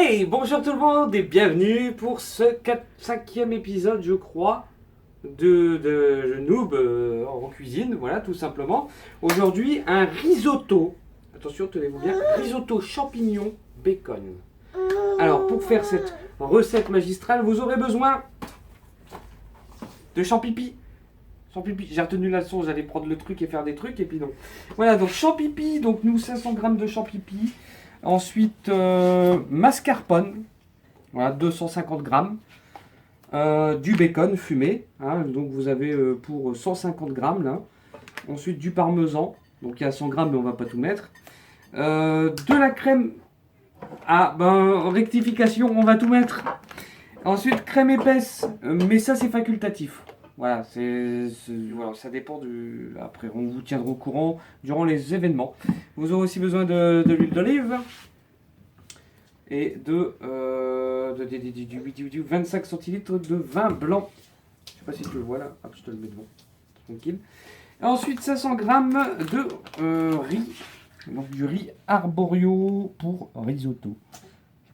Hey, bonjour tout le monde et bienvenue pour ce 5e épisode, je crois, de Noob en cuisine, voilà, tout simplement. Aujourd'hui, un risotto. Attention, tenez-vous bien, risotto champignons bacon. Alors, pour faire cette recette magistrale, vous aurez besoin de champipi. Champipi, j'ai retenu la leçon, j'allais prendre le truc et faire des trucs, et puis non. Voilà, donc champipi, donc nous 500 grammes de champipi. Ensuite, mascarpone, voilà, 250 grammes. Du bacon fumé, hein, donc vous avez pour 150 grammes là. Ensuite, du parmesan, donc il y a 100 grammes, mais on va pas tout mettre. De la crème, rectification, on va tout mettre. Ensuite, crème épaisse, mais ça c'est facultatif. Voilà, voilà, ça dépend du. Après, on vous tiendra au courant durant les événements. Vous aurez aussi besoin de l'huile d'olive et de 25 centilitres de vin blanc. Je sais pas si tu le vois là. Hop, je te le mets devant. Tranquille. Et ensuite, 500 grammes de riz. Donc du riz arborio pour risotto.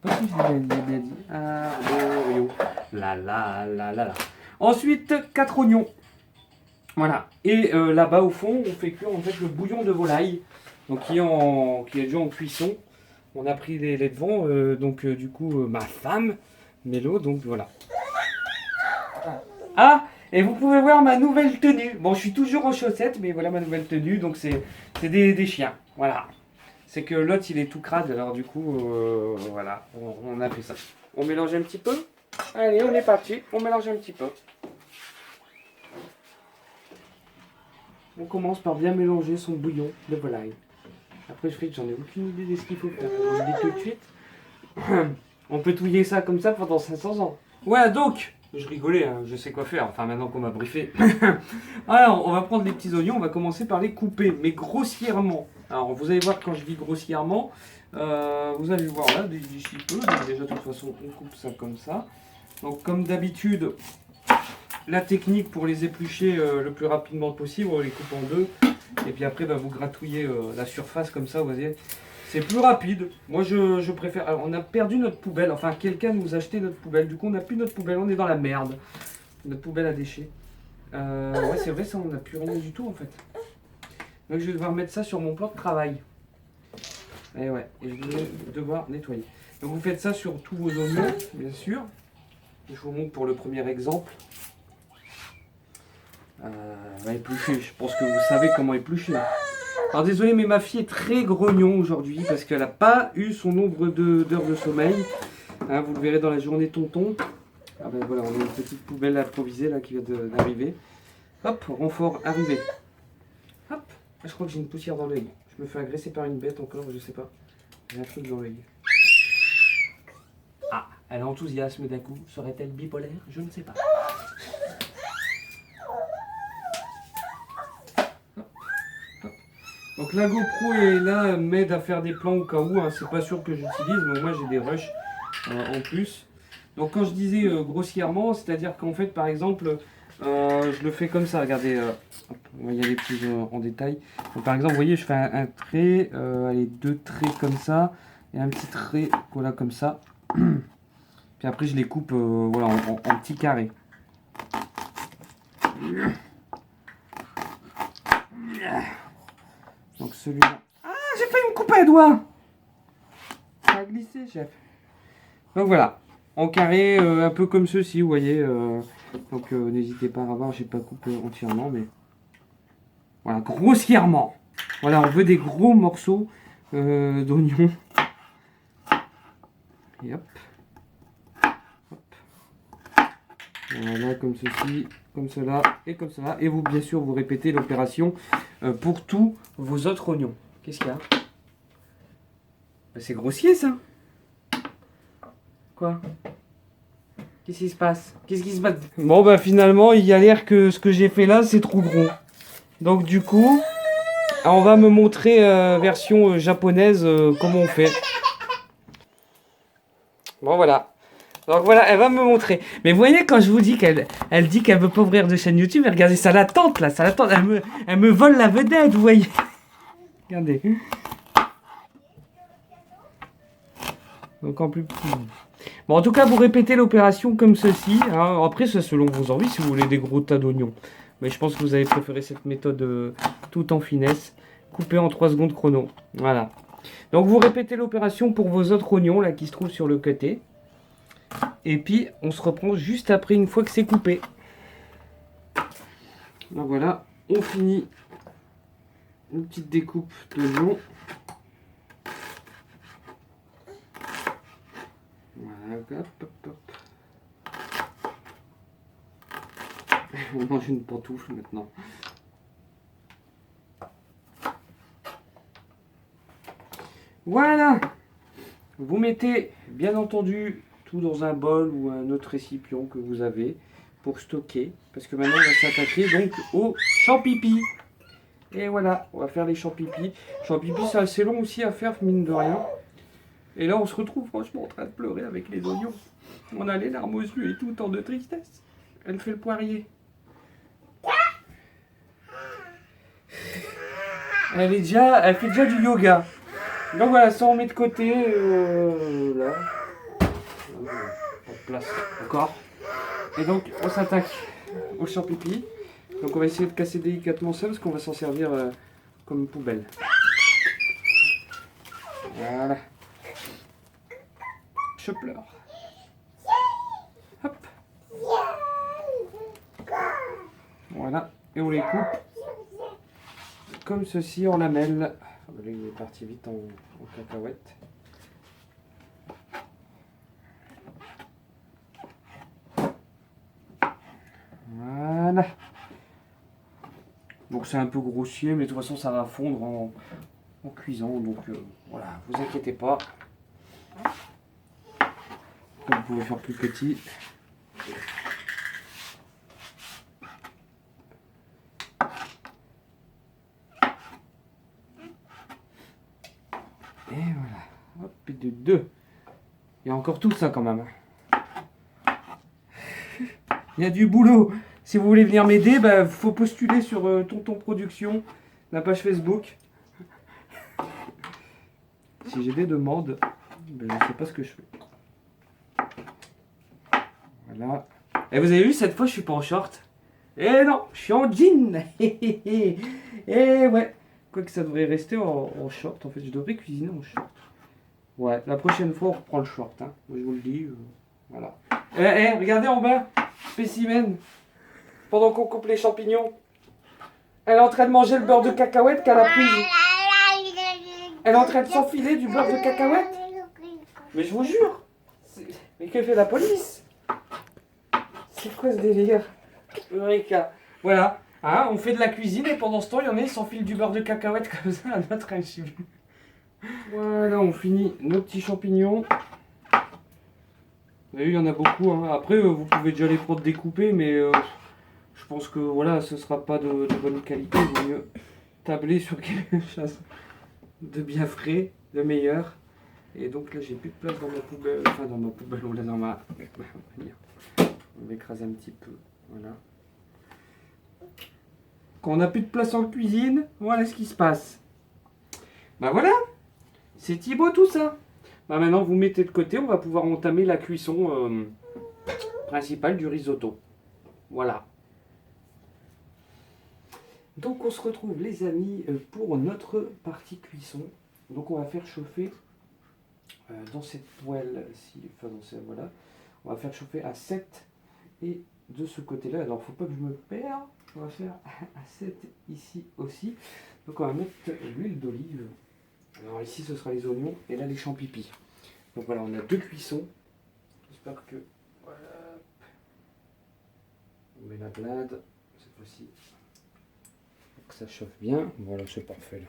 Je sais pas si je l'ai bien dit. Arborio. La. Ensuite, 4 oignons. Voilà. Et là-bas au fond, on fait cuire en fait le bouillon de volaille. Donc qui est déjà en cuisson. On a pris les devants, du coup, ma femme, Mélo, donc voilà. Ah, et vous pouvez voir ma nouvelle tenue. Bon, je suis toujours en chaussettes, mais voilà ma nouvelle tenue, donc c'est des chiens, voilà. C'est que l'autre, il est tout crade, alors du coup, voilà, on a fait ça. On mélange un petit peu. Allez, on est parti, on mélange un petit peu. On commence par bien mélanger son bouillon de volaille. Après, j'en ai aucune idée de ce qu'il faut faire. Je vous le dis tout de suite. On peut touiller ça comme ça pendant 500 ans. Voilà, donc, je rigolais, hein, je sais quoi faire. Enfin, maintenant qu'on m'a briefé. Alors, on va prendre les petits oignons. On va commencer par les couper, mais grossièrement. Alors, vous allez voir quand je dis grossièrement. Vous allez le voir là, d'ici peu. Donc, déjà, de toute façon, on coupe ça comme ça. Donc, comme d'habitude, la technique pour les éplucher le plus rapidement possible, on les coupe en deux. Et puis après, vous gratouillez la surface comme ça, vous voyez. C'est plus rapide. Moi, je préfère. Alors, on a perdu notre poubelle. Enfin, quelqu'un nous a acheté notre poubelle. Du coup, on n'a plus notre poubelle. On est dans la merde. Notre poubelle à déchets. Ouais, c'est vrai, ça, on n'a plus rien du tout, en fait. Donc, je vais devoir mettre ça sur mon plan de travail. Et ouais, et je vais devoir nettoyer. Donc, vous faites ça sur tous vos oignons, bien sûr. Je vous montre pour le premier exemple. Va éplucher. Je pense que vous savez comment éplucher. Alors désolé, mais ma fille est très grognon aujourd'hui parce qu'elle n'a pas eu son nombre d'heures de sommeil. Hein, vous le verrez dans la journée tonton. Ah ben voilà, on a une petite poubelle improvisée là qui vient d'arriver. Hop, renfort arrivé. Hop, je crois que j'ai une poussière dans l'œil. Je me fais agresser par une bête encore, je sais pas. J'ai un truc dans l'œil. Ah, elle a enthousiasme d'un coup. Serait-elle bipolaire? Je ne sais pas. Donc la GoPro est là, m'aide à faire des plans au cas où, hein, c'est pas sûr que j'utilise, mais moi j'ai des rushs en plus. Donc quand je disais grossièrement, c'est-à-dire qu'en fait par exemple, je le fais comme ça, regardez, hop, on va y aller plus en détail. Donc, par exemple, vous voyez, je fais un trait, allez, 2 traits comme ça, et un petit trait, voilà, comme ça. Puis après je les coupe voilà, en petits carrés. Donc celui-là. Ah, j'ai failli me couper un doigt. Ça a glissé, chef. Donc voilà, en carré, un peu comme ceci, vous voyez. Donc n'hésitez pas à voir, j'ai pas coupé entièrement, mais voilà, grossièrement. Voilà, on veut des gros morceaux d'oignons. Et hop. Hop. Voilà, comme ceci, comme cela et comme cela. Et vous, bien sûr, vous répétez l'opération pour tous vos autres oignons. Qu'est-ce qu'il y a? C'est grossier, ça. Quoi? Qu'est-ce qui se passe? Qu'est-ce qui se passe? Bon, bah finalement, il y a l'air que ce que j'ai fait là, c'est trop gros. Donc du coup, on va me montrer version japonaise comment on fait. Bon, voilà. Donc voilà, elle va me montrer. Mais vous voyez, quand je vous dis qu'elle dit qu'elle veut pas ouvrir de chaîne YouTube, regardez, ça l'attente là, ça l'attente. Elle me vole la vedette, vous voyez. Regardez. Donc en plus petit. Bon, en tout cas, vous répétez l'opération comme ceci. Hein. Après, c'est selon vos envies, si vous voulez des gros tas d'oignons. Mais je pense que vous avez préféré cette méthode tout en finesse. Coupé en 3 secondes chrono. Voilà. Donc vous répétez l'opération pour vos autres oignons là qui se trouvent sur le côté. Et puis on se reprend juste après une fois que c'est coupé. Donc voilà, on finit une petite découpe d'oignons. Voilà, hop, hop, hop. On mange une pantoufle maintenant. Voilà. Vous mettez bien entendu tout dans un bol ou un autre récipient que vous avez pour stocker. Parce que maintenant on va s'attaquer donc aux champipi. Et voilà, on va faire les champipi. Champipi c'est assez long aussi à faire mine de rien. Et là on se retrouve franchement en train de pleurer avec les oignons. On a les larmes aux yeux et tout, tant de tristesse. Elle fait le poirier. Elle fait déjà du yoga. Donc voilà, ça on met de côté. Là. Pas de place encore. Et donc on s'attaque au champipi. Donc on va essayer de casser délicatement ça parce qu'on va s'en servir comme poubelle. Voilà. Je pleure. Hop. Voilà. Et on les coupe comme ceci en lamelles. Là, il est parti vite en cacahuète. Voilà. Donc c'est un peu grossier, mais de toute façon ça va fondre en cuisant. Donc voilà, vous inquiétez pas. Vous pouvez faire plus petit. Et voilà. Hop, et de deux. Il y a encore tout ça quand même. Il y a du boulot. Si vous voulez venir m'aider, bah, faut postuler sur Tonton Production, la page Facebook. Si j'ai des demandes, ben, je ne sais pas ce que je fais. Voilà. Et vous avez vu, cette fois, je suis pas en short. Eh non, je suis en jean. Et ouais. Quoique ça devrait rester en short. En fait, je devrais cuisiner en short. Ouais, la prochaine fois, on reprend le short. Hein. Moi, je vous le dis. Voilà. Regardez en bas. Spécimen. Pendant qu'on coupe les champignons. Elle est en train de manger le beurre de cacahuète qu'elle a pris. Elle est en train de s'enfiler du beurre de cacahuète. Mais je vous jure. Mais que fait la police? C'est quoi ce délire? Eureka. Voilà. Hein, on fait de la cuisine et pendant ce temps, il y en a qui s'enfilent du beurre de cacahuète comme ça à notre insu. Voilà, on finit nos petits champignons. Vous avez vu, il y en a beaucoup. Hein. Après, vous pouvez déjà les prendre découpés, mais je pense que voilà, ce sera pas de bonne qualité. Il vaut mieux tabler sur quelque chose de bien frais, de meilleur. Et donc là, j'ai plus de place dans ma poubelle. Enfin, dans ma poubelle, on l'a dans ma. On va écraser un petit peu. Voilà. Quand on n'a plus de place en cuisine, voilà ce qui se passe. Bah voilà, c'est Thibaut tout ça. Bah maintenant, vous mettez de côté, on va pouvoir entamer la cuisson principale du risotto. Voilà. Donc on se retrouve les amis pour notre partie cuisson. Donc on va faire chauffer dans cette poêle-ci, enfin dans cette, voilà, on va faire chauffer à 7 et de ce côté-là, alors faut pas que je me perde, on va faire à 7 ici aussi. Donc on va mettre l'huile d'olive. Alors ici ce sera les oignons et là les champignons. Donc voilà, on a deux cuissons. J'espère que voilà. On met la blinde cette fois-ci. Que ça chauffe bien. Voilà, c'est parfait là.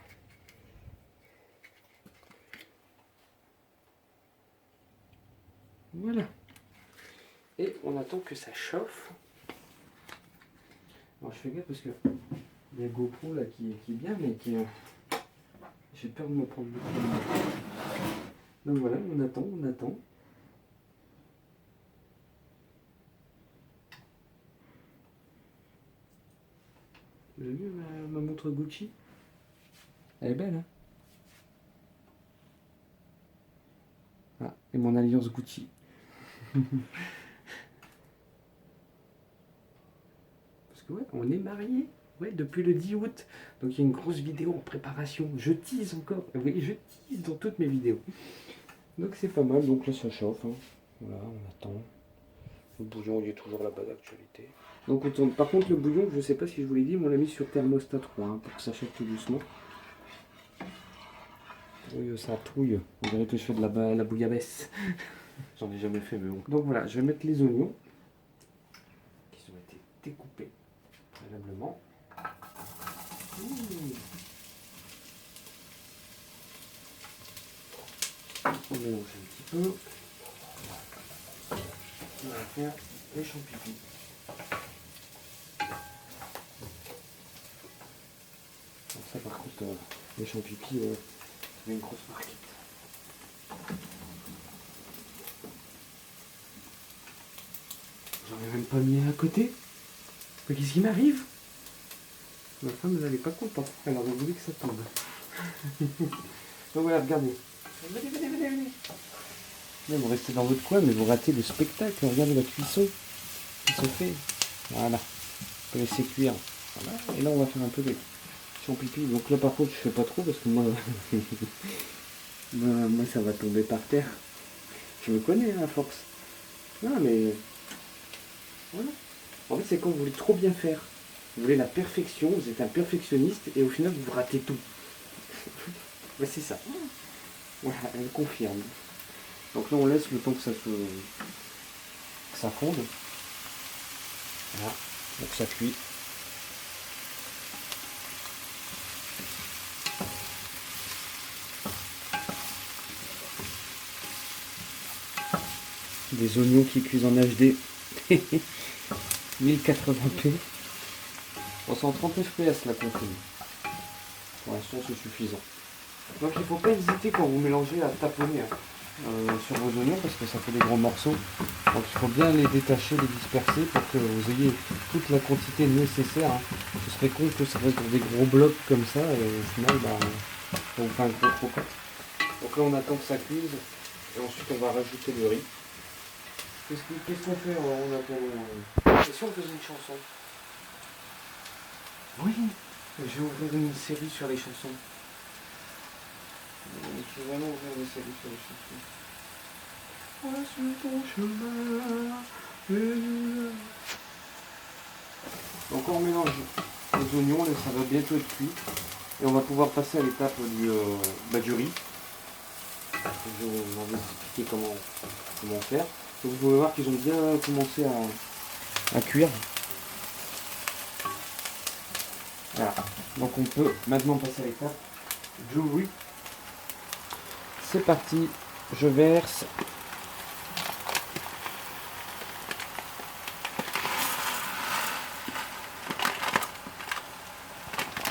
Voilà. Et on attend que ça chauffe. Alors je fais gaffe parce que il y a GoPro là qui est bien, mais qui j'ai peur de me prendre beaucoup de mal. Donc voilà, on attend, on attend. Vous avez vu ma montre Gucci? Elle est belle, hein? Ah, et mon alliance Gucci. Parce que ouais, on est mariés. Ouais, depuis le 10 août. Donc il y a une grosse vidéo en préparation. Je tease encore. Oui, je tease dans toutes mes vidéos. Donc c'est pas mal. Donc là ça chauffe. Hein. Voilà, on attend. Le bouillon il est toujours là-bas d'actualité. Donc on tourne. Par contre le bouillon, je sais pas si je vous l'ai dit, mais on l'a mis sur thermostat 3 hein, pour que ça chauffe tout doucement. Oui, ça trouille. On dirait que je fais de la bouillabaisse. J'en ai jamais fait, mais bon. Donc voilà, je vais mettre les oignons qui ont été découpés préalablement. On mélange un petit peu. On va faire les champignons. Donc ça par contre, les champignons, c'est une grosse marquette. J'en ai même pas mis un à côté. Mais qu'est-ce qui m'arrive? Ma femme elle n'est pas contente. Elle aurait voulu que ça tombe. Donc voilà, regardez. Venez, venez, venez, venez. Là, vous restez dans votre coin, mais vous ratez le spectacle. Regardez la cuisson qui se fait. Voilà. On peut laisser cuire. Voilà. Et là, on va faire un peu de champignons. Donc là, par contre, je fais pas trop parce que moi, moi, ça va tomber par terre. Je me connais, hein, à force. Non, mais voilà. En fait, c'est quand vous voulez trop bien faire. Vous voulez la perfection, vous êtes un perfectionniste et au final, vous ratez tout. Ouais, c'est ça. Voilà, elle confirme. Donc là, on laisse le temps que ça fonde. Voilà, donc ça cuit. Des oignons qui cuisent en HD. 1080p. Bon, c'est en 30 fps la config. Pour l'instant, c'est suffisant. Donc il ne faut pas hésiter quand vous mélangez à taponner sur vos oignons parce que ça fait des gros morceaux. Donc il faut bien les détacher, les disperser pour que vous ayez toute la quantité nécessaire. Hein. Ce serait con que ça reste dans des gros blocs comme ça et au final ça vous fait un gros croquant. Donc là on attend que ça cuise et ensuite on va rajouter le riz. Qu'est-ce qu'on fait en attendant? Et si on faisait une chanson? Oui, je vais ouvrir une série sur les chansons. Je vais vraiment ouvrir une série sur les chansons. Voici ton chemin. Donc on mélange les oignons, là, ça va bientôt être cuit. Et on va pouvoir passer à l'étape du riz. Je vais vous expliquer comment faire. Donc vous pouvez voir qu'ils ont bien commencé à cuire. Voilà. Donc on peut maintenant passer à l'étape du riz. C'est parti, je verse.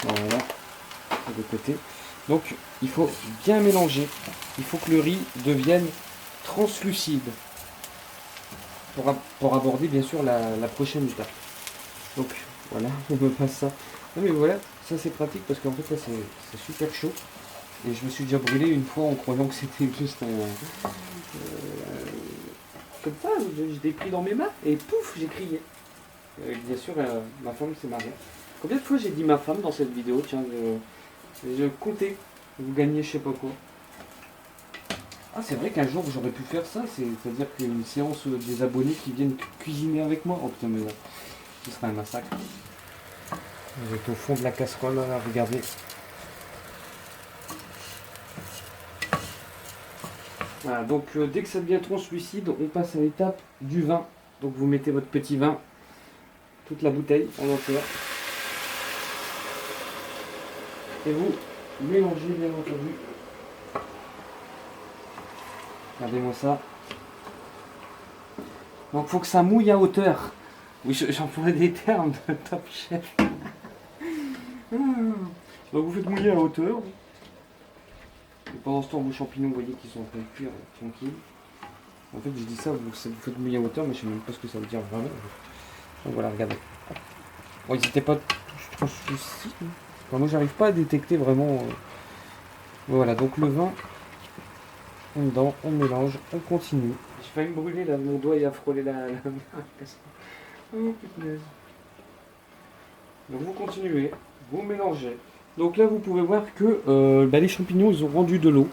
Voilà, de côté. Donc il faut bien mélanger. Il faut que le riz devienne translucide pour aborder bien sûr la prochaine étape. Donc voilà, on me passe ça. Non mais voilà, ça c'est pratique parce qu'en fait là c'est super chaud. Et je me suis déjà brûlé une fois en croyant que c'était juste un... comme ça, je l'ai pris dans mes mains et pouf, j'ai crié. Bien sûr, ma femme s'est marrée. Combien de fois j'ai dit ma femme dans cette vidéo? Tiens, je comptais. Vous gagnez je sais pas quoi. Ah, c'est vrai qu'un jour j'aurais pu faire ça, c'est-à-dire qu'une séance des abonnés qui viennent cuisiner avec moi. Oh putain, mais là, ce serait un massacre. Vous êtes au fond de la casserole, là, regardez. Voilà, donc dès que ça devient translucide, on passe à l'étape du vin. Donc vous mettez votre petit vin, toute la bouteille en entière. Et vous mélangez bien entendu. Regardez-moi ça. Donc il faut que ça mouille à hauteur. Oui, j'emploie des termes de Top Chef. Donc vous faites mouiller à hauteur. Et pendant ce temps, vos champignons, vous voyez qu'ils sont en train de cuire tranquille. En fait, je dis ça, vous faites mouiller à hauteur, mais je ne sais même pas ce que ça veut dire vraiment. Donc voilà, regardez. Bon, ils n'étaient pas translucides. Enfin, moi, j'arrive pas à détecter vraiment. Voilà, donc le vin, dedans, on mélange, on continue. J'ai failli me brûler là, mon doigt il a frôlé la oh putain. Donc vous continuez, vous mélangez. Donc là vous pouvez voir que les champignons ils ont rendu de l'eau.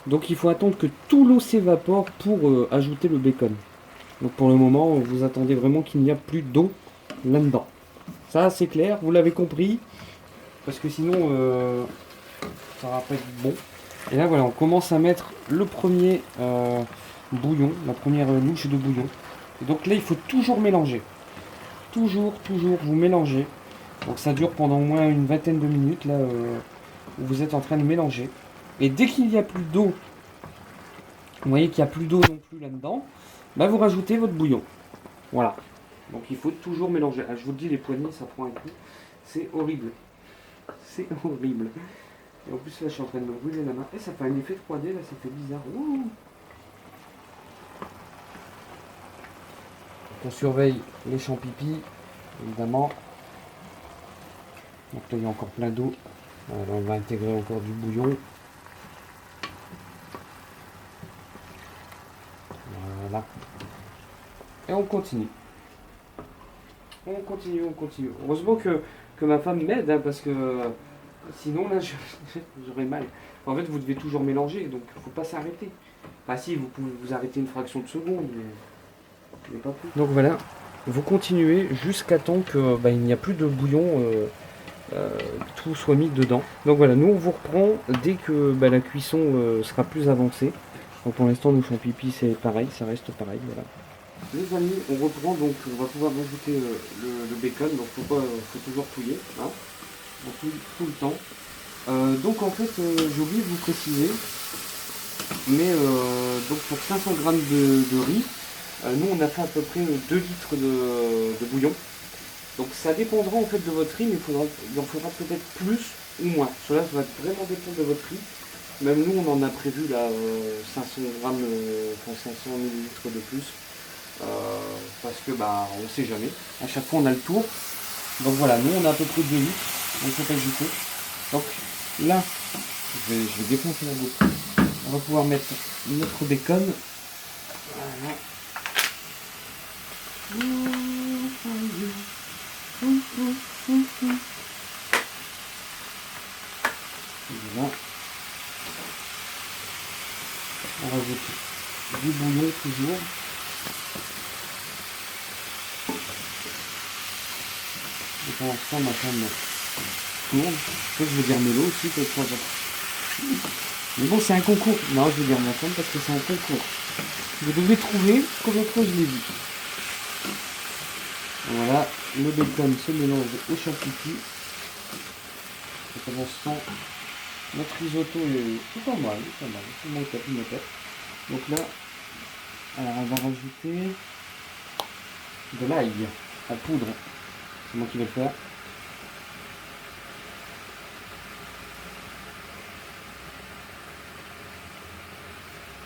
Donc il faut attendre que tout l'eau s'évapore pour ajouter le bacon. Donc pour le moment vous attendez vraiment qu'il n'y a plus d'eau là-dedans. Ça c'est clair, vous l'avez compris. Parce que sinon ça va pas être bon. Et là voilà, on commence à mettre le premier bouillon, la première louche de bouillon. Et donc là il faut toujours mélanger. Toujours vous mélangez. Donc ça dure pendant au moins une vingtaine de minutes là où vous êtes en train de mélanger. Et dès qu'il n'y a plus d'eau, vous voyez qu'il n'y a plus d'eau non plus là-dedans, bah vous rajoutez votre bouillon. Voilà. Donc il faut toujours mélanger. Ah, je vous le dis, les poignées ça prend un coup. C'est horrible. C'est horrible. Et en plus là je suis en train de me brûler la main. Et ça fait un effet 3D là, ça fait bizarre. Ouh. On surveille les champignons, évidemment. Donc là il y a encore plein d'eau. Alors, on va intégrer encore du bouillon. Voilà. Et on continue. On continue. Heureusement que ma femme m'aide, hein, parce que sinon là j'aurais mal. En fait vous devez toujours mélanger, donc il ne faut pas s'arrêter. Enfin si, vous pouvez vous arrêter une fraction de seconde, mais pas plus. Donc voilà, vous continuez jusqu'à temps que il n'y a plus de bouillon, tout soit mis dedans. Donc voilà, nous on vous reprend dès que la cuisson sera plus avancée. Donc pour l'instant nos champignons c'est pareil, ça reste pareil, voilà. Les amis, on reprend, donc on va pouvoir rajouter le bacon, donc faut toujours touiller, hein, tout le temps. Donc en fait, j'ai oublié de vous préciser, mais donc pour 500 g de riz, nous on a fait à peu près 2 litres de bouillon. Donc ça dépendra en fait de votre riz, mais il en faudra peut-être plus ou moins. Cela va vraiment dépendre de votre riz. Même nous on en a prévu là 500 grammes, 500 millilitres de plus. Parce que on sait jamais. À chaque fois on a le tour. Donc voilà, nous on a à peu près 2 litres. On peut ajouter. Donc là, je vais défoncer la bouche. On va pouvoir mettre notre bacon. Voilà. Voilà. On rajoute du bouillon toujours. Et pour l'instant, ma femme tourne. Je veux dire Mélo aussi, peut-être. Mais bon, c'est un concours. Non, je veux dire ma femme parce que c'est un concours. Vous devez trouver combien de fois je l'ai vu. Voilà, le bacon se mélange au champignons. Et pour l'instant, notre risotto est pas mal, c'est mon tête. Donc là, alors on va rajouter de l'ail à poudre. C'est moi qui vais le faire.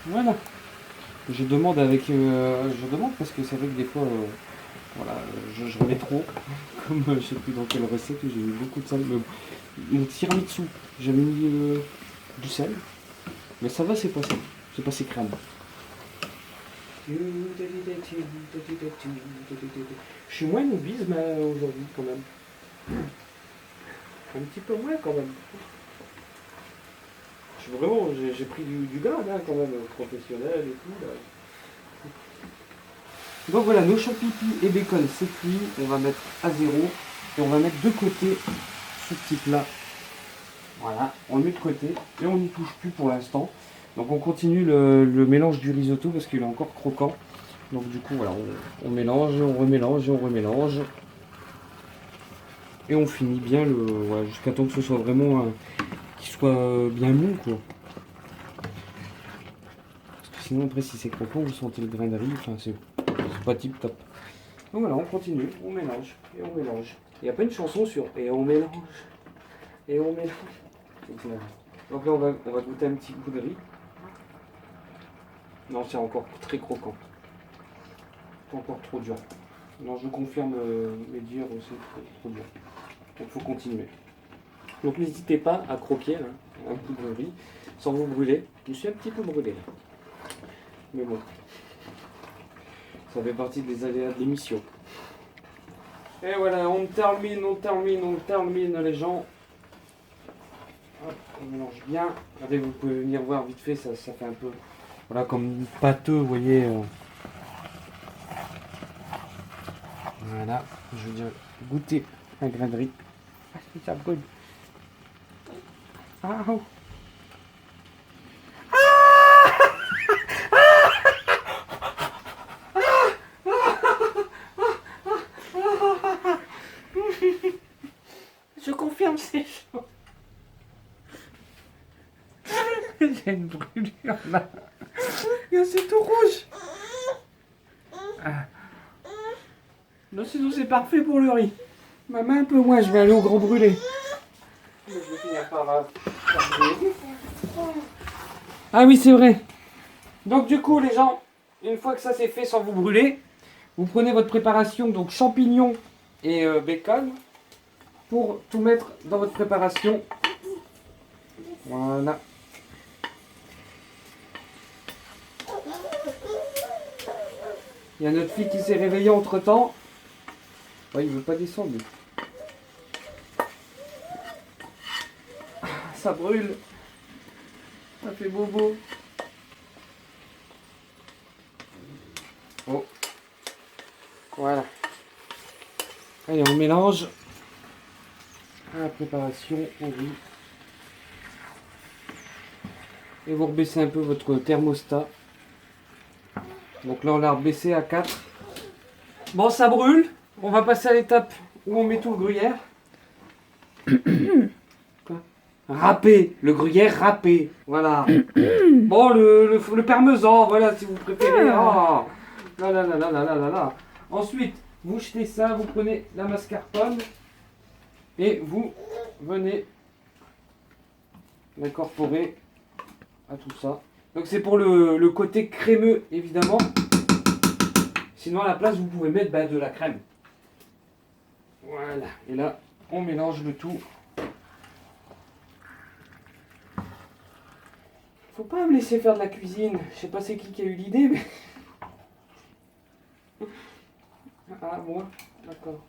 Voilà. Je demande parce que c'est vrai que des fois, voilà, je remets trop. Comme je sais plus dans quelle recette, j'ai mis beaucoup de sel. Mon tiramisu, j'avais mis du sel. Mais ça va, c'est passé crème. Je suis moins novice aujourd'hui quand même. Un petit peu moins quand même. J'ai pris du gars là quand même, professionnel et tout. Là. Donc voilà, nos champignons et bacon c'est cuit. On va mettre à 0 et on va mettre de côté ce petit plat. Voilà, on le met de côté et on n'y touche plus pour l'instant. Donc on continue le mélange du risotto parce qu'il est encore croquant. Donc du coup voilà, on mélange, on remélange et on remélange. Et on finit bien voilà, jusqu'à temps que ce soit vraiment qu'il soit bien mou quoi. Parce que sinon après si c'est croquant, vous sentez le grain de riz, enfin c'est pas tip top. Donc voilà, on continue, on mélange et on mélange. Il n'y a pas une chanson sur et on mélange. Et on mélange. Donc là on va goûter un petit coup de riz. Non, c'est encore très croquant. C'est encore trop dur. Non, je confirme mes dires, c'est trop dur. Donc il faut continuer. Donc n'hésitez pas à croquer un bout de riz sans vous brûler. Je me suis un petit peu brûlé là. Mais bon, ça fait partie des aléas de l'émission. Et voilà, on termine les gens. Hop, on mélange bien. Regardez, vous pouvez venir voir vite fait, ça fait un peu... Voilà, comme pâteux, vous voyez. Voilà, je veux dire, goûter un grain de riz. Ah, ça brûle. Ah, oh. Je confirme, c'est chaud. J'ai une brûlure là. C'est tout rouge. Ah. Non, sinon c'est parfait pour le riz. Ma main un peu moins, je vais aller au grand brûlé. Je vais finir par brûler. Ah oui, c'est vrai. Donc du coup, les gens, une fois que ça c'est fait sans vous brûler, vous prenez votre préparation, donc champignons et bacon, pour tout mettre dans votre préparation. Voilà. Il y a notre fille qui s'est réveillée entre temps. Ouais, il veut pas descendre. Lui. Ça brûle. Ça fait bobo. Oh. Voilà. Allez, on mélange. À la préparation au riz. Et vous rebaissez un peu votre thermostat. Donc là, on l'a rebaissé à 4. Bon, ça brûle. On va passer à l'étape où on met tout le gruyère. Quoi? Râpé. Le gruyère râpé. Voilà. Bon, le parmesan, voilà, si vous préférez. Oh. Là, là, là, là, là, là, là, là. Ensuite, vous jetez ça, vous prenez la mascarpone et vous venez l'incorporer à tout ça. Donc c'est pour le côté crémeux, évidemment. Sinon, à la place, vous pouvez mettre de la crème. Voilà. Et là, on mélange le tout. Faut pas me laisser faire de la cuisine. Je sais pas c'est qui a eu l'idée, mais... Ah, moi? D'accord.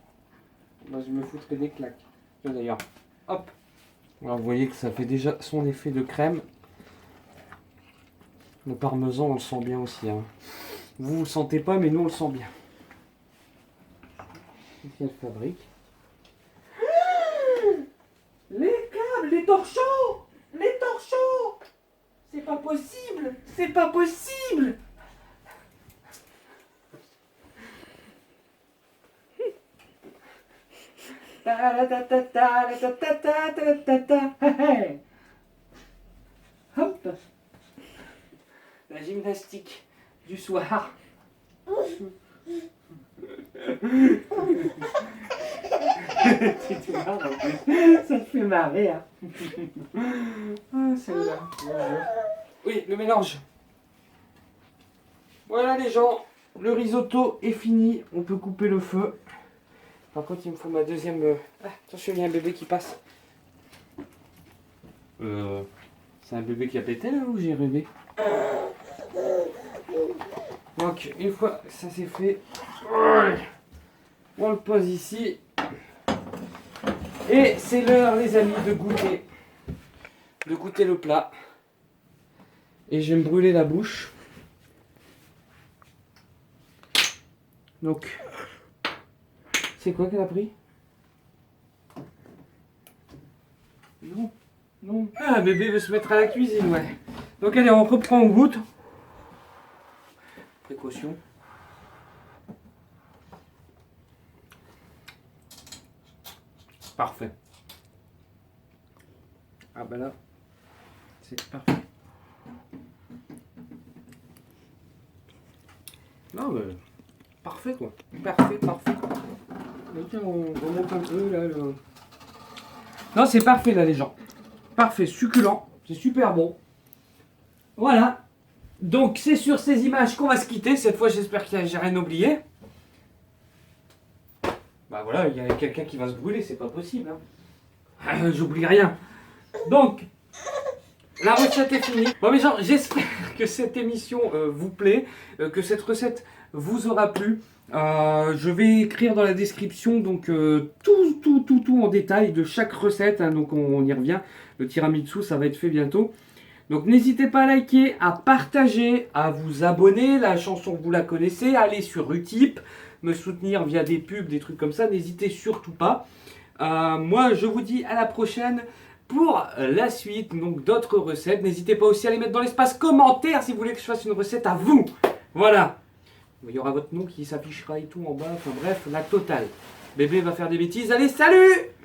Bah, je me foutrais des claques. Là, d'ailleurs. Hop. Alors, vous voyez que ça fait déjà son effet de crème. Le parmesan, on le sent bien aussi. Hein. Vous le sentez pas, mais nous, on le sent bien. Qu'est-ce qu'elle fabrique? Les câbles, les torchons! Les torchons! C'est pas possible! C'est pas possible! Hop! La gymnastique du soir. C'est tout marrant en plus. Ça te fait marrer, hein. Ah, celle-là. Oui, le mélange. Voilà les gens, le risotto est fini. On peut couper le feu. Par contre, il me faut ma deuxième... Ah, attention, il y a un bébé qui passe. C'est un bébé qui a pété là ou j'ai rêvé? Donc, une fois que ça c'est fait, on le pose ici. Et c'est l'heure, les amis, de goûter. De goûter le plat. Et je vais me brûler la bouche. Donc, c'est quoi qu'elle a pris? Non, non. Ah, bébé veut se mettre à la cuisine, ouais. Donc allez, on reprend, on goûte. Précaution. Parfait. Ah bah là, c'est parfait. Non mais, parfait quoi. Parfait, parfait. Donc, tiens, on remonte un peu là. Non, c'est parfait là les gens. Parfait, succulent. C'est super bon. Voilà. Donc c'est sur ces images qu'on va se quitter. Cette fois, j'espère que j'ai rien oublié. Bah voilà, il y a quelqu'un qui va se brûler, c'est pas possible. Hein. J'oublie rien. Donc, la recette est finie. Bon mes gens, j'espère que cette émission vous plaît, que cette recette vous aura plu. Je vais écrire dans la description donc tout en détail de chaque recette, hein, donc on y revient. Le tiramisu, ça va être fait bientôt. Donc n'hésitez pas à liker, à partager, à vous abonner. La chanson, vous la connaissez. Allez sur Utip, me soutenir via des pubs, des trucs comme ça. N'hésitez surtout pas. Moi, je vous dis à la prochaine pour la suite, donc d'autres recettes. N'hésitez pas aussi à les mettre dans l'espace commentaire si vous voulez que je fasse une recette à vous. Voilà. Il y aura votre nom qui s'affichera et tout en bas. Enfin bref, la totale. Bébé va faire des bêtises. Allez, salut!